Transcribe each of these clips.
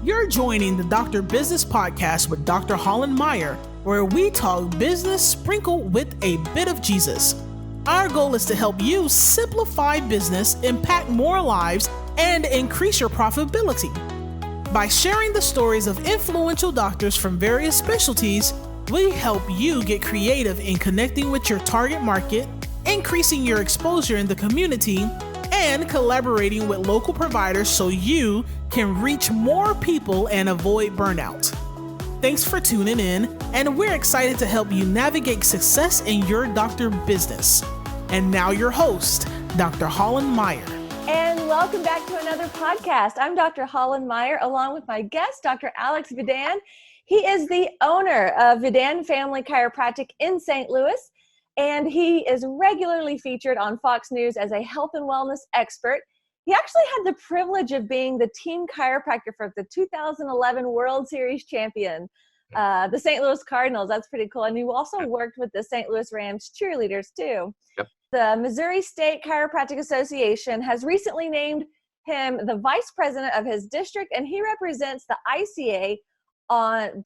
You're joining the Doctor Business Podcast with Dr. Hollen Meyer, where we talk business sprinkled with a bit of Jesus. Our goal is to help you simplify business, impact more lives, and increase your profitability. By sharing the stories of influential doctors from various specialties, we help you get creative in connecting with your target market, increasing your exposure in the community, and collaborating with local providers so you can reach more people and avoid burnout. Thanks for tuning in, and we're excited to help you navigate success in your doctor business. And now your host, Dr. Hollen Meyer. And welcome back to another podcast. I'm Dr. Hollen Meyer, along with my guest, Dr. Alex Vidan. He is the owner of Vidan Family Chiropractic in St. Louis, and he is regularly featured on Fox News as a health and wellness expert. He actually had the privilege of being the Team Chiropractor for the 2011 World Series champion, the St. Louis Cardinals. That's pretty cool. And you also worked with the St. Louis Rams Cheerleaders too. Yep. The Missouri State Chiropractic Association has recently named him the vice president of his district, and he represents the ICA on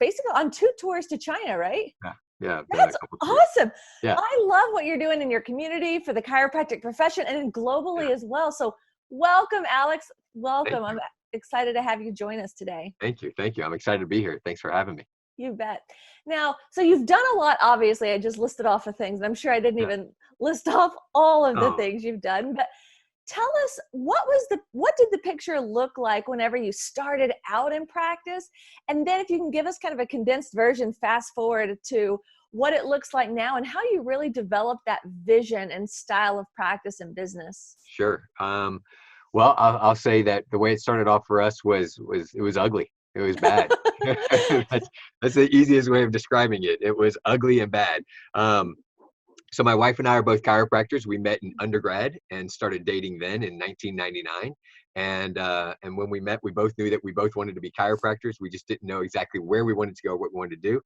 2 tours to China, right? Yeah. That's awesome. Yeah. I love what you're doing in your community for the chiropractic profession and globally as well. So welcome, Alex. Welcome. I'm excited to have you join us today. Thank you. I'm excited to be here. Thanks for having me. You bet. Now, so you've done a lot, obviously. I just listed off the things, and I'm sure I didn't even list off all of the things you've done, but tell us, what did the picture look like whenever you started out in practice? And then if you can give us kind of a condensed version, fast forward to what it looks like now and how you really developed that vision and style of practice and business. Sure. Well, I'll say that the way it started off for us was it was ugly. It was bad. That's the easiest way of describing it. It was ugly and bad. So my wife and I are both chiropractors. We met in undergrad and started dating then in 1999. And when we met, we both knew that we both wanted to be chiropractors. We just didn't know exactly where we wanted to go, what we wanted to do.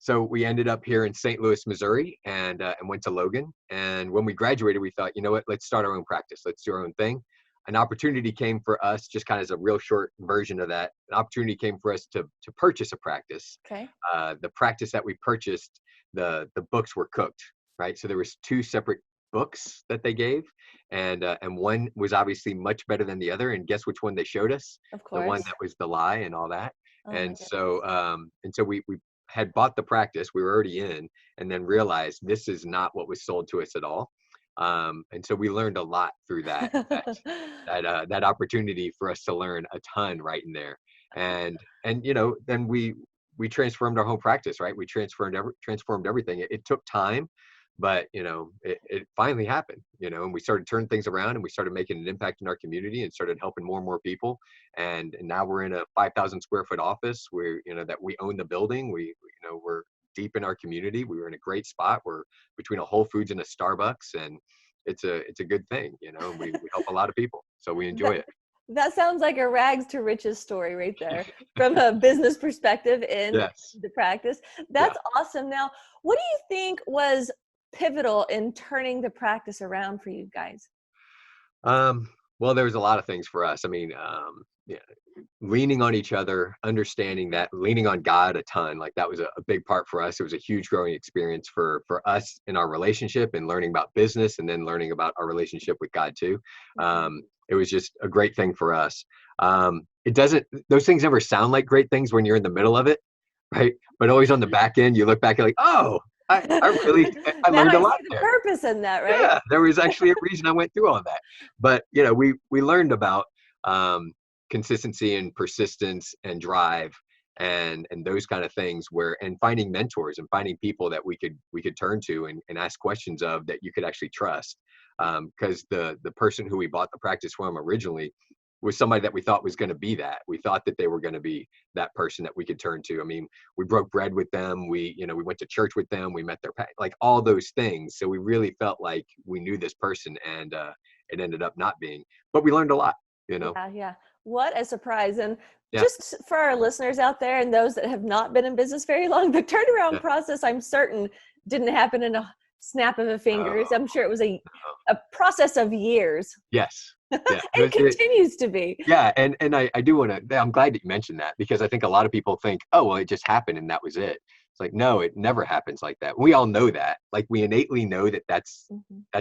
So we ended up here in St. Louis, Missouri, and went to Logan. And when we graduated, we thought, you know what, let's start our own practice. Let's do our own thing. An opportunity came for us, just kind of as a real short version of that. An opportunity came for us to purchase a practice. Okay. The practice that we purchased, the books were cooked. Right. So there was 2 separate books that they gave, and one was obviously much better than the other. And guess which one they showed us? Of course. The one that was the lie and all that. Oh, and so we had bought the practice. We were already in, and then realized this is not what was sold to us at all. And so we learned a lot through that opportunity for us to learn a ton right in there. And then we transformed our home practice. Right. We transformed everything. It took time. But, it finally happened, and we started turning things around, and we started making an impact in our community and started helping more and more people. And now we're in a 5,000 square foot office where, that we own the building. We're deep in our community. We were in a great spot. We're between a Whole Foods and a Starbucks, and it's a good thing, and we help a lot of people. So we enjoy it. That sounds like a rags to riches story right there from a business perspective in the practice. That's awesome. Now, what do you think was pivotal in turning the practice around for you guys? Well, there was a lot of things for us. I mean, leaning on each other, understanding that, leaning on God a ton, like that was a big part for us. It was a huge growing experience for us in our relationship and learning about business, and then learning about our relationship with God too. It was just a great thing for us. Those things never sound like great things when you're in the middle of it, right? But always on the back end, you look back and like, oh, I learned a lot there. Purpose in that, right? Yeah, there was actually a reason I went through all that. But we learned about consistency and persistence and drive and those kind of things, and finding mentors and finding people that we could turn to and ask questions of that you could actually trust. Because the person who we bought the practice from originally was somebody that we thought was going to be that. We thought that they were going to be that person that we could turn to. I mean, we broke bread with them. We went to church with them. We met like all those things. So we really felt like we knew this person, and it ended up not being. But we learned a lot, Yeah. What a surprise. And just for our listeners out there and those that have not been in business very long, the turnaround process, I'm certain, didn't happen in a snap of a fingers. I'm sure it was a process of years. Yes. Yeah. It continues to be. Yeah. And I do want to, I'm glad that you mentioned that, because I think a lot of people think, oh, well, it just happened and that was it. It's like, no, it never happens like that. We all know that. Like, we innately know that that's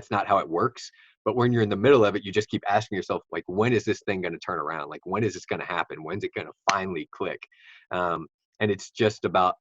not how it works. But when you're in the middle of it, you just keep asking yourself, like, when is this thing going to turn around? Like, when is this going to happen? When's it going to finally click? And it's just about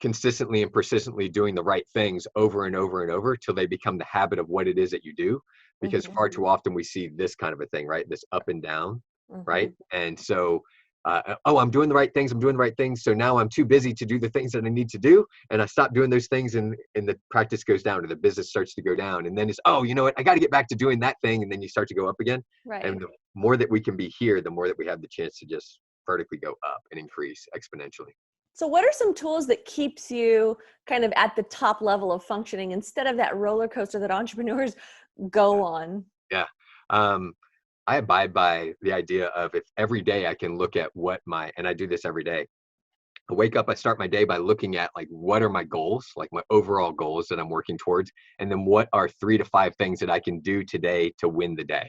consistently and persistently doing the right things over and over and over till they become the habit of what it is that you do. Because far too often we see this kind of a thing, right? This up and down, right? And so, oh, I'm doing the right things. I'm doing the right things. So now I'm too busy to do the things that I need to do. And I stop doing those things, and the practice goes down, or the business starts to go down. And then it's, oh, you know what? I got to get back to doing that thing. And then you start to go up again. Right. And the more that we can be here, the more that we have the chance to just vertically go up and increase exponentially. So what are some tools that keeps you kind of at the top level of functioning instead of that roller coaster that entrepreneurs go on? Yeah. I abide by the idea of, if every day I can look at and I do this every day. I wake up, I start my day by looking at, like, what are my goals, like my overall goals that I'm working towards, and then what are 3 to 5 things that I can do today to win the day.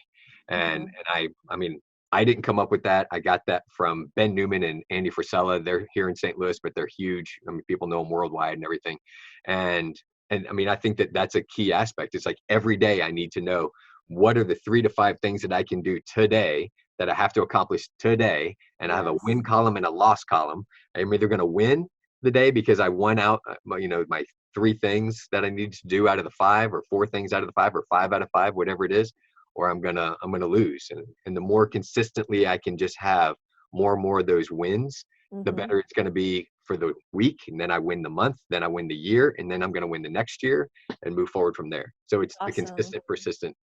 And I mean, I didn't come up with that. I got that from Ben Newman and Andy Frisella. They're here in St. Louis, but they're huge. I mean, people know them worldwide and everything. And I mean, I think that that's a key aspect. It's like, every day I need to know, what are the 3 to 5 things that I can do today that I have to accomplish today. And I have a win column and a loss column. I'm either going to win the day because I won out, my 3 things that I need to do out of the 5, or 4 things out of the 5, or 5 out of 5, whatever it is, or I'm going to lose. And the more consistently I can just have more and more of those wins, the better it's going to be for the week. And then I win the month, then I win the year, and then I'm going to win the next year and move forward from there. So it's the consistent, persistent.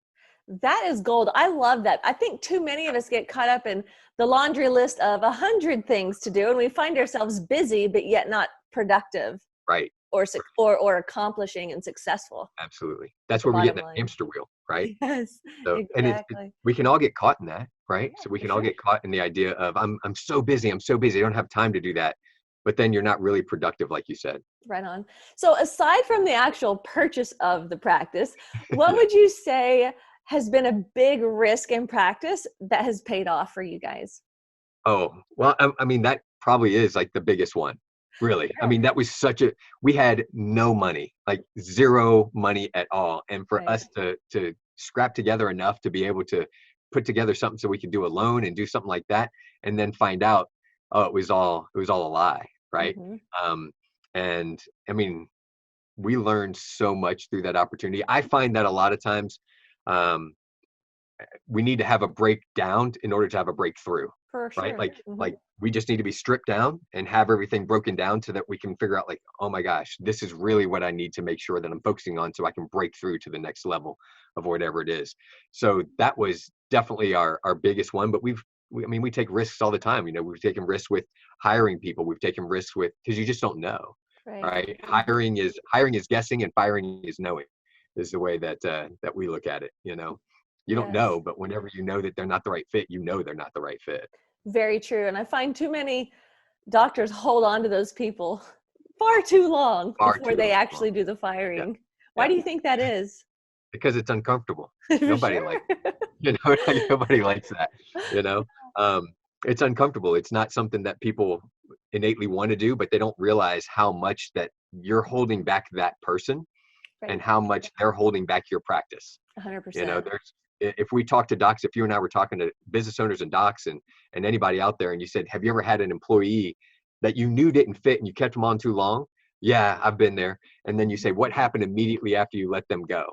That is gold. I love that. I think too many of us get caught up in the laundry list of 100 things to do, and we find ourselves busy, but yet not productive. Right. Or accomplishing and successful. Absolutely. That's where we get the Amster Wheel, right? Yes, so, exactly. And we can all get caught in that, right? Yeah, so we can all get caught in the idea of, I'm so busy. I don't have time to do that. But then you're not really productive, like you said. Right on. So aside from the actual purchase of the practice, what would you say has been a big risk in practice that has paid off for you guys? Oh, well, I mean, that probably is like the biggest one, really. I mean, that was we had no money, like zero money at all. And for us to scrap together enough to be able to put together something so we could do a loan and do something like that, and then find out, oh, it was all a lie, right? And I mean, we learned so much through that opportunity. I find that a lot of times, we need to have a breakdown in order to have a breakthrough. For sure. Right? Like we just need to be stripped down and have everything broken down so that we can figure out, like, oh my gosh, this is really what I need to make sure that I'm focusing on so I can break through to the next level of whatever it is. So that was definitely our biggest one. But we take risks all the time. We've taken risks with hiring people. We've taken risks with, because you just don't know. Right? Hiring is guessing, and firing is knowing, is the way that we look at it. You don't know, but whenever you know that they're not the right fit, they're not the right fit. Very true. And I find too many doctors hold on to those people far too long before they actually do the firing. Yeah. Why do you think that is? Because it's uncomfortable. Nobody likes it. Nobody likes that. It's uncomfortable. It's not something that people innately want to do, but they don't realize how much that you're holding back that person and how much they're holding back your practice. 100%. If we talk to docs, if you and I were talking to business owners and docs and anybody out there, and you said, have you ever had an employee that you knew didn't fit and you kept them on too long? Yeah, I've been there. And then you say, what happened immediately after you let them go?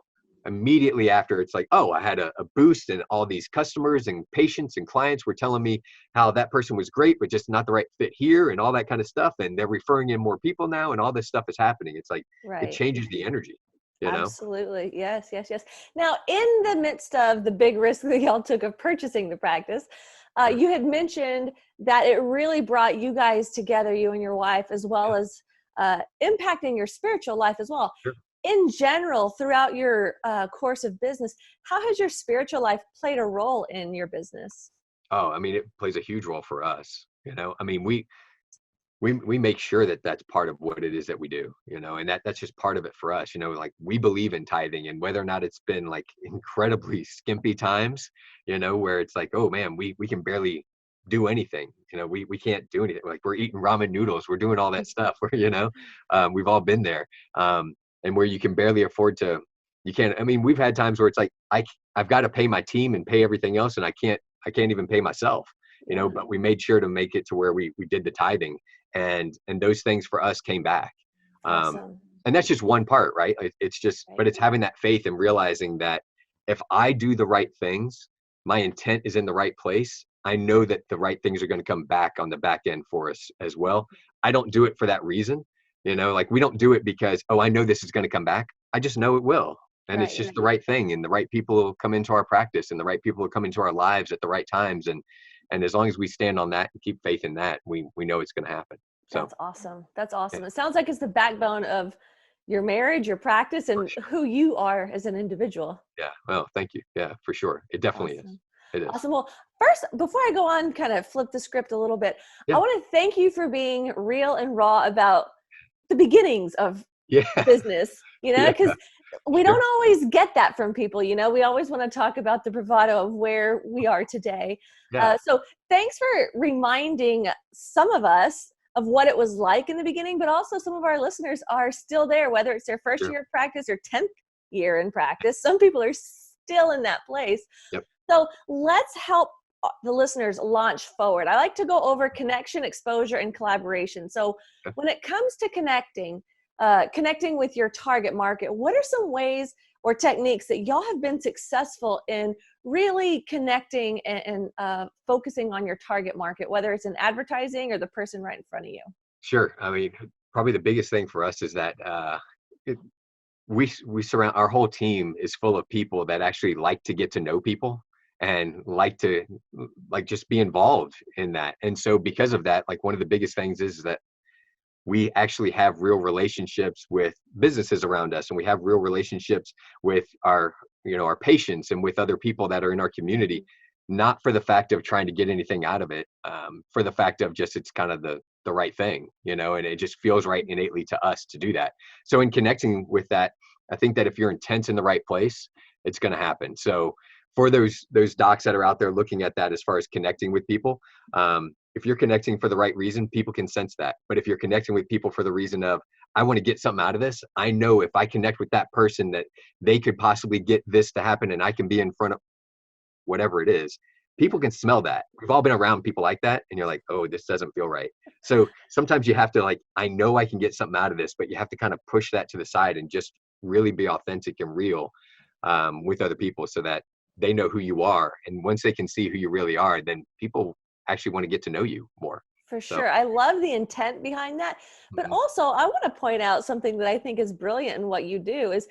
Immediately after, it's like, oh, I had a boost, and all these customers and patients and clients were telling me how that person was great, but just not the right fit here, and all that kind of stuff. And they're referring in more people now, and all this stuff is happening. It's like, it changes the energy. Absolutely. Yes. Now, in the midst of the big risk that y'all took of purchasing the practice, you had mentioned that it really brought you guys together, you and your wife, as well as impacting your spiritual life as well. Sure. In general, throughout your course of business, how has your spiritual life played a role in your business? Oh, I mean, it plays a huge role for us. I mean, we make sure that that's part of what it is that we do, and that's just part of it for us, like we believe in tithing, and whether or not it's been like incredibly skimpy times, where it's like, oh man, we can barely do anything, we can't do anything. Like we're eating ramen noodles, we're doing all that stuff where, we've all been there. And where you can barely afford to, you can't, I mean, we've had times where it's like, I've got to pay my team and pay everything else. And I can't even pay myself, but we made sure to make it to where we did the tithing, and those things for us came back. Awesome. And that's just one part, right? It's just, but it's having that faith and realizing that if I do the right things, my intent is in the right place. I know that the right things are going to come back on the back end for us as well. I don't do it for that reason. Like we don't do it because, oh, I know this is going to come back. I just know it will. And it's just the right thing. And the right people will come into our practice, and the right people will come into our lives at the right times. And as long as we stand on that and keep faith in that, we know it's going to happen. So That's awesome. That's awesome. Yeah. It sounds like it's the backbone of your marriage, your practice, and who you are as an individual. Yeah. Well, thank you. Yeah, for sure. It definitely is. It is. Awesome. Well, first, before I go on, kind of flip the script a little bit, Yeah. I want to thank you for being real and raw about the beginnings of business, because we don't always get that from people. We always want to talk about the bravado of where we are today. Yeah. So thanks for reminding some of us of what it was like in the beginning, but also some of our listeners are still there, whether it's their first year of practice or 10th year in practice. Some people are still in that place. Yep. So let's help the listeners launch forward. I like to go over connection, exposure, and collaboration. So when it comes to connecting with your target market, what are some ways or techniques that y'all have been successful in really connecting and focusing on your target market, whether it's in advertising or the person right in front of you? Sure. I mean, probably the biggest thing for us is that we surround, our whole team is full of people that actually like to get to know people and like to just be involved in that. And so because of that, like one of the biggest things is that we actually have real relationships with businesses around us, and we have real relationships with our patients and with other people that are in our community, not for the fact of trying to get anything out of it, for the fact of just, it's kind of the right thing, and it just feels right innately to us to do that. So in connecting with that, I think that if your intent's in the right place, it's going to happen. So for those docs that are out there looking at that, as far as connecting with people, if you're connecting for the right reason, people can sense that. But if you're connecting with people for the reason of, I want to get something out of this, I know if I connect with that person that they could possibly get this to happen, and I can be in front of whatever it is, people can smell that. We've all been around people like that, and you're like, oh, this doesn't feel right. So sometimes you have to I know I can get something out of this, but you have to kind of push that to the side and just really be authentic and real with other people, so that they know who you are. And once they can see who you really are, then people actually want to get to know you more. For sure. I love the intent behind that. But also, I want to point out something that I think is brilliant in what you do is,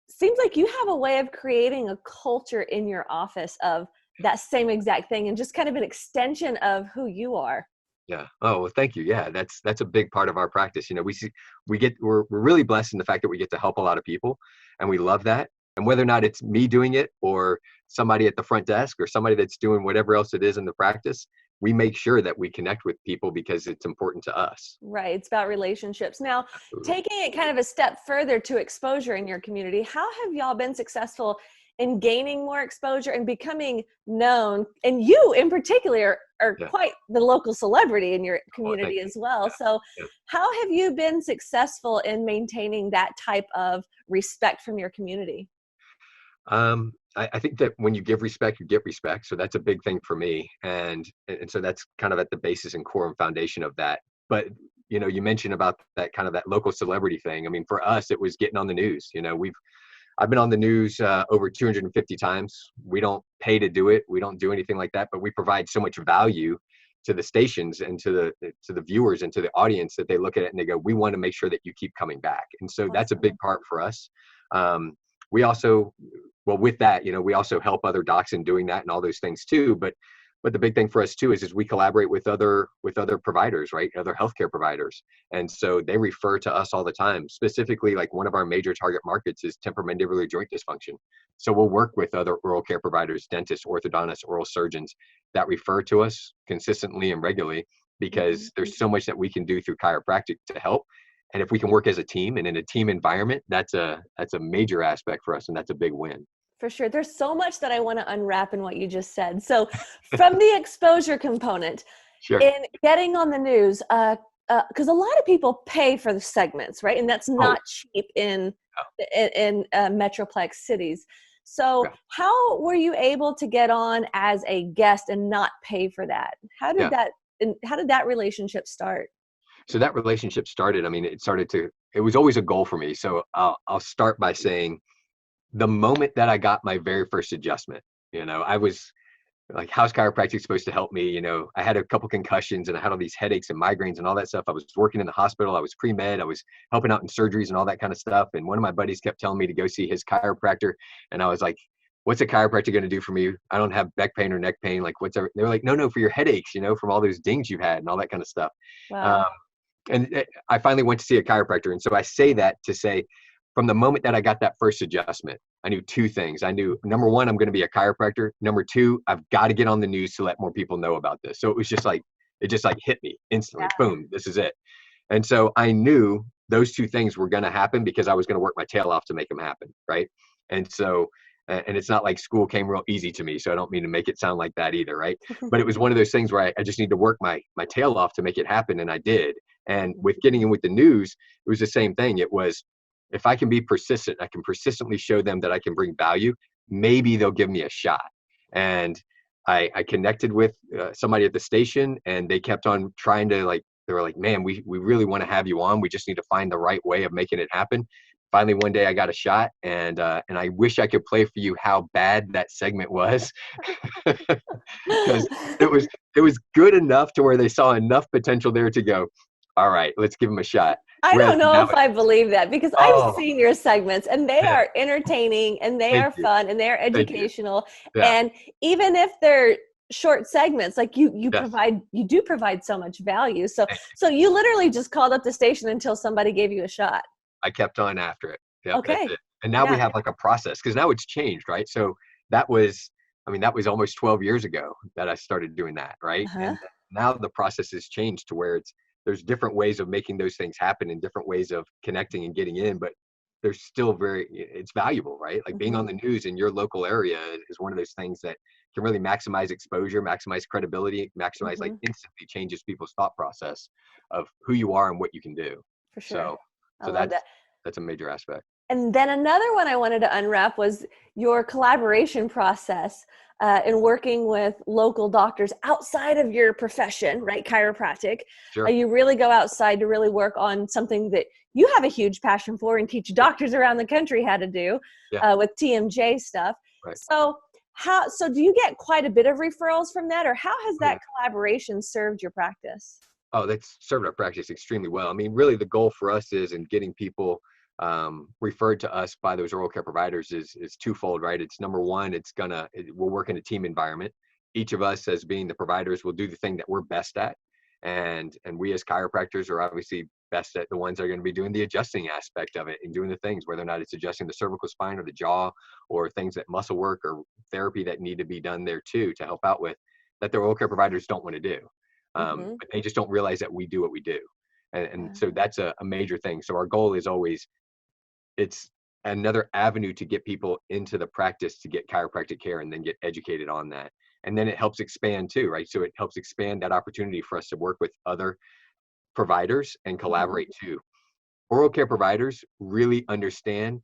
seems like you have a way of creating a culture in your office of that same exact thing, and just kind of an extension of who you are. Yeah. Oh, well, thank you. Yeah, that's a big part of our practice. We're really blessed in the fact that we get to help a lot of people, and we love that. And whether or not it's me doing it, or somebody at the front desk, or somebody that's doing whatever else it is in the practice, we make sure that we connect with people because it's important to us. Right. It's about relationships. Now, Absolutely. Taking it kind of a step further to exposure in your community, how have y'all been successful in gaining more exposure and becoming known? And you in particular are quite the local celebrity in your community as well. So how have you been successful in maintaining that type of respect from your community? I think that when you give respect, you get respect. So that's a big thing for me. And so that's kind of at the basis and core and foundation of that. But, you mentioned about that kind of that local celebrity thing. I mean, for us, it was getting on the news. I've been on the news over 250 times. We don't pay to do it. We don't do anything like that, but we provide so much value to the stations and to the viewers and to the audience that they look at it and they go, we want to make sure that you keep coming back. And so that's a big part for us. We also, with that, we also help other docs in doing that and all those things too. But But the big thing for us too is we collaborate with other providers, right? Other healthcare providers. And so they refer to us all the time. Specifically, like one of our major target markets is temporomandibular joint dysfunction. So we'll work with other oral care providers, dentists, orthodontists, oral surgeons that refer to us consistently and regularly, because there's so much that we can do through chiropractic to help. And if we can work as a team and in a team environment, that's a major aspect for us, and that's a big win. For sure. There's so much that I want to unwrap in what you just said. So from the exposure component, Sure. in getting on the news, because a lot of people pay for the segments, right? And that's not cheap in metroplex cities. So how were you able to get on as a guest and not pay for that? How did that relationship start? So that relationship started, it was always a goal for me. So I'll start by saying, the moment that I got my very first adjustment, I was like, how's chiropractic supposed to help me? I had a couple concussions and I had all these headaches and migraines and all that stuff. I was working in the hospital. I was pre-med. I was helping out in surgeries and all that kind of stuff. And one of my buddies kept telling me to go see his chiropractor. And I was like, what's a chiropractor going to do for me? I don't have back pain or neck pain. Like, whatever. They were like, no, for your headaches, from all those dings you've had and all that kind of stuff. Wow. And I finally went to see a chiropractor. And so I say that to say, from the moment that I got that first adjustment, I knew two things. I knew, number one, I'm going to be a chiropractor. Number two, I've got to get on the news to let more people know about this. So it was just like, hit me instantly. Yeah. Boom, this is it. And so I knew those two things were going to happen because I was going to work my tail off to make them happen. Right. And so, and it's not like school came real easy to me. So I don't mean to make it sound like that either. Right. But it was one of those things where I just need to work my tail off to make it happen. And I did. And with getting in with the news, it was the same thing. It was, if I can be persistent, I can persistently show them that I can bring value, maybe they'll give me a shot. And I connected with somebody at the station, and they kept on trying to, like, they were like, man, we really want to have you on. We just need to find the right way of making it happen. Finally, one day I got a shot, and I wish I could play for you how bad that segment was, because it was good enough to where they saw enough potential there to go, all right, let's give him a shot. I don't know if I believe that, because I've seen your segments, and they are entertaining, and they are fun, and they're educational. And even if they're short segments, like you do provide so much value. So you literally just called up the station until somebody gave you a shot. I kept on after it. Yep, okay. And now we have like a process, because now it's changed, right? So that was almost 12 years ago that I started doing that, right? And now the process has changed to where there's different ways of making those things happen and different ways of connecting and getting in, but there's still it's valuable, right? Like being on the news in your local area is one of those things that can really maximize exposure, maximize credibility, maximize like instantly changes people's thought process of who you are and what you can do. For sure. So that's a major aspect. And then another one I wanted to unwrap was your collaboration process in working with local doctors outside of your profession, right? Chiropractic. Sure. You really go outside to really work on something that you have a huge passion for and teach doctors around the country how to do with TMJ stuff. Right. So do you get quite a bit of referrals from that, or how has that collaboration served your practice? Oh, that's served our practice extremely well. I mean, really the goal for us is in getting people referred to us by those oral care providers is twofold, right? It's number one, we'll work in a team environment. Each of us, as being the providers, will do the thing that we're best at. And we as chiropractors are obviously best at the ones that are going to be doing the adjusting aspect of it and doing the things, whether or not it's adjusting the cervical spine or the jaw, or things that muscle work or therapy that need to be done there too, to help out with, that the oral care providers don't want to do. But they just don't realize that we do what we do. And so that's a major thing. So our goal is always, it's another avenue to get people into the practice to get chiropractic care and then get educated on that. And then it helps expand too, right? So it helps expand that opportunity for us to work with other providers and collaborate too. Oral care providers really understand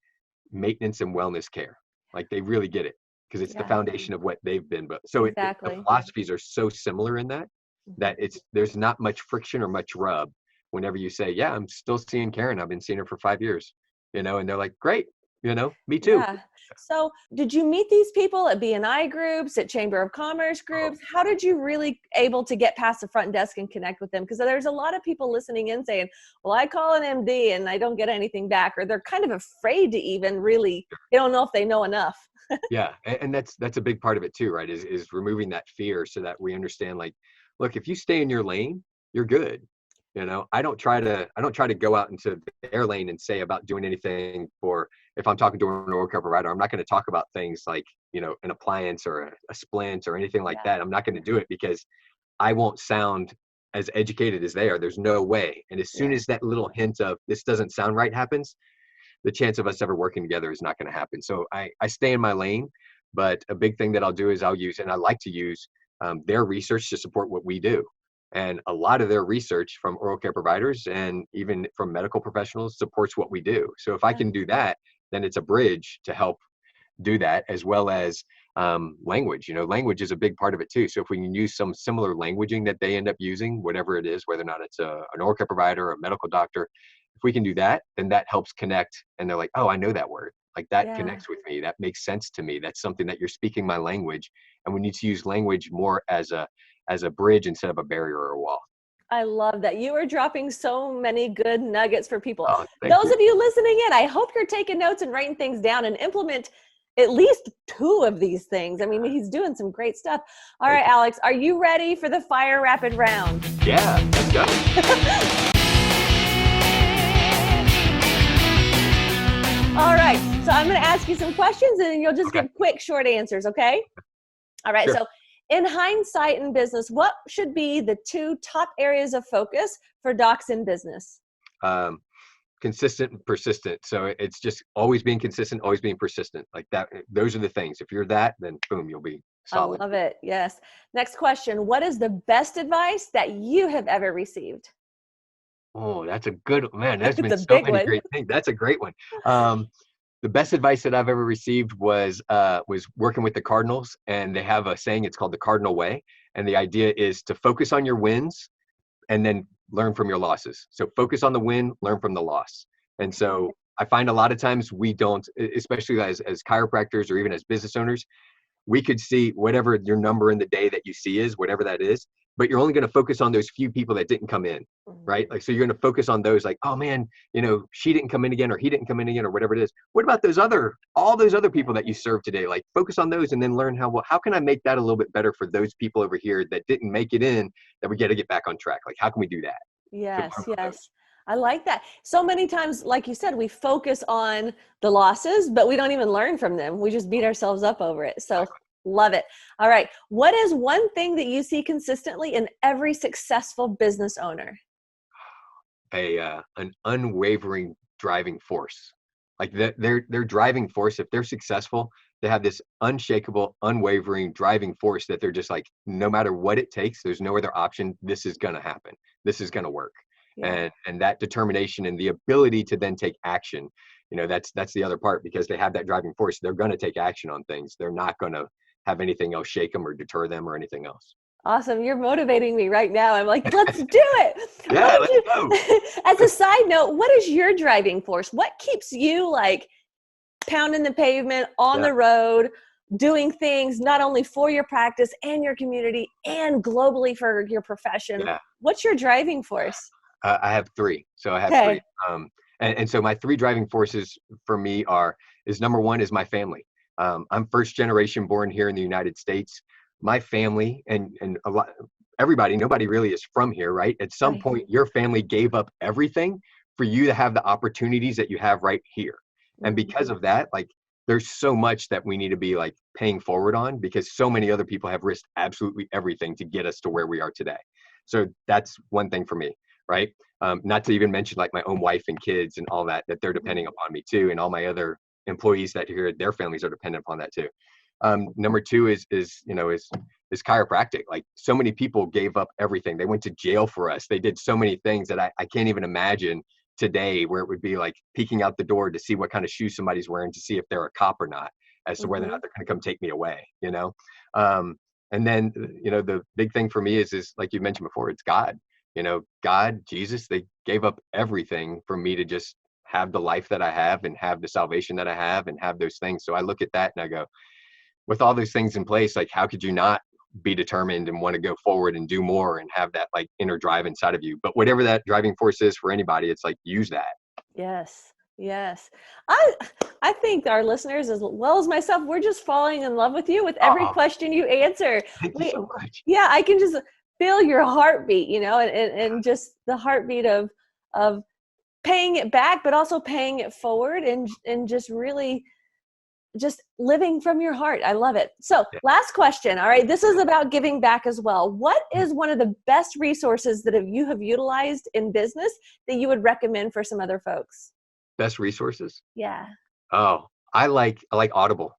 maintenance and wellness care. Like they really get it, because it's the foundation of what they've been. But so the philosophies are so similar in that there's not much friction or much rub whenever you say, I'm still seeing Karen. I've been seeing her for 5 years, and they're like, great, me too. Yeah. So did you meet these people at BNI groups, at Chamber of Commerce groups? How did you really able to get past the front desk and connect with them? Because there's a lot of people listening in saying, well, I call an MD and I don't get anything back, or they're kind of afraid to even really, they don't know if they know enough. Yeah. And that's a big part of it too, right? Is removing that fear so that we understand, like, look, if you stay in your lane, you're good. I don't try to go out into their lane and say about doing anything. For if I'm talking to an oral care provider, I'm not going to talk about things like, an appliance or a splint or anything like that. I'm not going to do it because I won't sound as educated as they are. There's no way. And as soon as that little hint of this doesn't sound right happens, the chance of us ever working together is not going to happen. So I stay in my lane, but a big thing that I'll do is I'll use, and I like to use their research to support what we do. And a lot of their research from oral care providers and even from medical professionals supports what we do. So if I can do that, then it's a bridge to help do that, as well as language. Language is a big part of it too. So if we can use some similar languaging that they end up using, whatever it is, whether or not it's an oral care provider or a medical doctor, if we can do that, then that helps connect. And they're like, oh, I know that word. Like that connects with me. That makes sense to me. That's something that you're speaking my language. And we need to use language more as a bridge instead of a barrier or a wall. I love that. You are dropping so many good nuggets for people. Oh, Those of you listening in, I hope you're taking notes and writing things down and implement at least 2 of these things. I mean, he's doing some great stuff. All right, Alex, are you ready for the fire rapid round? Yeah, let's go. All right, so I'm going to ask you some questions and then you'll just give quick, short answers, okay? All right, so in hindsight in business, what should be the 2 top areas of focus for docs in business? Consistent and persistent. So it's just always being consistent, always being persistent. Like that. Those are the things. If you're that, then boom, you'll be solid. I love it. Yes. Next question. What is the best advice that you have ever received? Oh, that's a good, man. There's been so many great things. That's a great one. The best advice that I've ever received was working with the Cardinals, and they have a saying. It's called the Cardinal Way. And the idea is to focus on your wins and then learn from your losses. So focus on the win, learn from the loss. And so I find a lot of times we don't, especially as chiropractors or even as business owners, we could see whatever your number in the day that you see is, whatever that is, but you're only going to focus on those few people that didn't come in, right? Like, so you're going to focus on those like, oh man, she didn't come in again, or he didn't come in again, or whatever it is. What about all those other people that you served today? Like, focus on those and then learn how can I make that a little bit better for those people over here that didn't make it in, that we got to get back on track. Like, how can we do that? Yes. I like that. So many times, like you said, we focus on the losses, but we don't even learn from them. We just beat ourselves up over it. So love it. All right. What is one thing that you see consistently in every successful business owner? An unwavering driving force. Like their driving force, if they're successful, they have this unshakable, unwavering driving force that they're just like, no matter what it takes, there's no other option. This is going to happen. This is going to work. Yeah. And that determination and the ability to then take action, that's the other part, because they have that driving force. They're going to take action on things. They're not going to have anything else shake them or deter them or anything else. Awesome. You're motivating me right now. I'm like, let's do it. Yeah, let's go. As a side note, what is your driving force? What keeps you like pounding the pavement on the road, doing things not only for your practice and your community and globally for your profession? Yeah. What's your driving force? I have 3. So I have 3. And so my 3 driving forces for me is number 1 is my family. I'm first generation born here in the United States. My family and nobody really is from here, right? At some point, your family gave up everything for you to have the opportunities that you have right here. And because of that, like, there's so much that we need to be like paying forward on, because so many other people have risked absolutely everything to get us to where we are today. So that's one thing for me, right? Not to even mention like my own wife and kids and all that they're depending upon me too. And all my other employees that here, their families are dependent upon that too. Number 2 is chiropractic. Like, so many people gave up everything. They went to jail for us. They did so many things that I can't even imagine today, where it would be like peeking out the door to see what kind of shoes somebody's wearing to see if they're a cop or not, as to whether or not they're going to come take me away, and then, the big thing for me is like you mentioned before, it's God, God, Jesus, they gave up everything for me to just have the life that I have and have the salvation that I have and have those things. So I look at that and I go, with all those things in place, like how could you not be determined and want to go forward and do more and have that like inner drive inside of you? But whatever that driving force is for anybody, it's like, use that. Yes. Yes. I think our listeners, as well as myself, we're just falling in love with you with every question you answer. Thank you so much. Yeah, I can just feel your heartbeat, and just the heartbeat of paying it back, but also paying it forward and just really just living from your heart. I love it. So last question. All right. This is about giving back as well. What is one of the best resources that you have utilized in business that you would recommend for some other folks? Best resources? Yeah. Oh, I like Audible.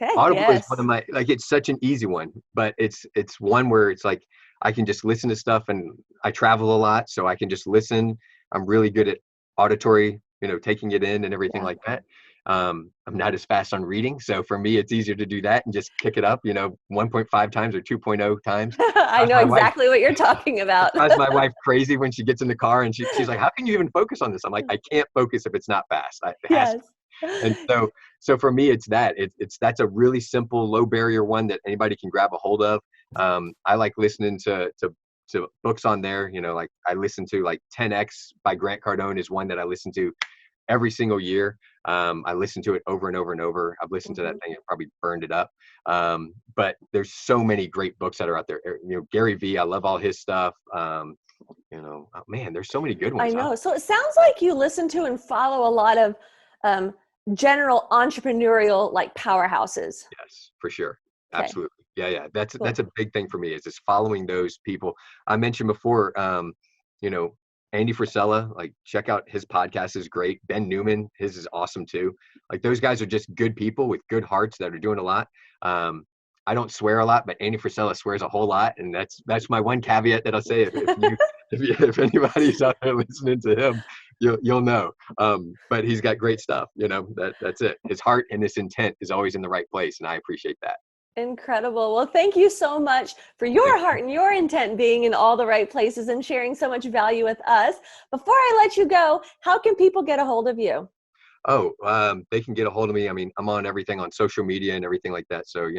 Okay. Audible is one of my, like, it's such an easy one, but it's one where it's like, I can just listen to stuff, and I travel a lot, so I can just listen. I'm really good at auditory, taking it in and everything like that. I'm not as fast on reading. So for me, it's easier to do that and just pick it up, 1.5 times or 2.0 times. I know exactly what you're talking about. Drives my wife crazy when she gets in the car and she's like, how can you even focus on this? I'm like, I can't focus if it's not fast. And so for me, it's that. That's a really simple, low barrier one that anybody can grab a hold of. I like listening to books on there. Like I listen to like 10X by Grant Cardone is one that I listen to every single year. I listen to it over and over and over. I've listened to that thing and probably burned it up. But there's so many great books that are out there. Gary Vee, I love all his stuff. Oh man, there's so many good ones. I know. So it sounds like you listen to and follow a lot of general entrepreneurial like powerhouses. Yes, for sure. Okay. Absolutely. Yeah. That's a big thing for me is just following those people. I mentioned before, Andy Frisella, like check out his podcast is great. Ben Newman, his is awesome too. Like those guys are just good people with good hearts that are doing a lot. I don't swear a lot, but Andy Frisella swears a whole lot. And that's my one caveat that I'll say if anybody's out there listening to him, you'll know. But he's got great stuff, that's it. His heart and his intent is always in the right place. And I appreciate that. Incredible. Well, thank you so much for your heart and your intent being in all the right places and sharing so much value with us. Before I let you go, how can people get a hold of you? They can get a hold of me. I mean, I'm on everything on social media and everything like that. So,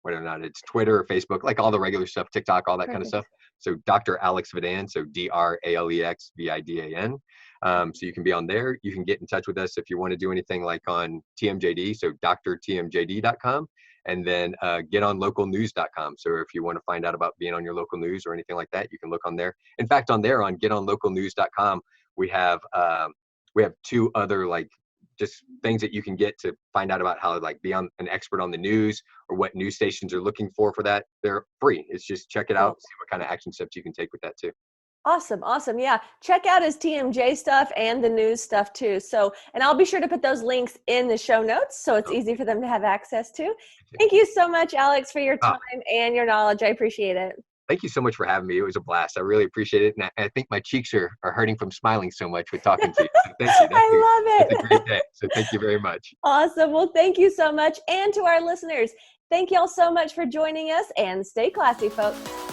whether or not it's Twitter or Facebook, like all the regular stuff, TikTok, all that kind of stuff. So Dr. Alex Vidan, so DrAlex Vidan. So you can be on there. You can get in touch with us if you want to do anything like on TMJD, so drtmjd.com. And then getonlocalnews.com. So if you want to find out about being on your local news or anything like that, you can look on there. In fact, on getonlocalnews.com, we have 2 other like just things that you can get to find out about how like be an expert on the news or what news stations are looking for that. They're free. It's just check it out, see what kind of action steps you can take with that too. Awesome. Yeah. Check out his TMJ stuff and the news stuff too. So, and I'll be sure to put those links in the show notes so it's easy for them to have access to. Thank you so much, Alex, for your time and your knowledge. I appreciate it. Thank you so much for having me. It was a blast. I really appreciate it. And I think my cheeks are hurting from smiling so much with talking to you. So thank you. I love it. It's a great day. So thank you very much. Awesome. Well, thank you so much. And to our listeners, thank you all so much for joining us and stay classy, folks.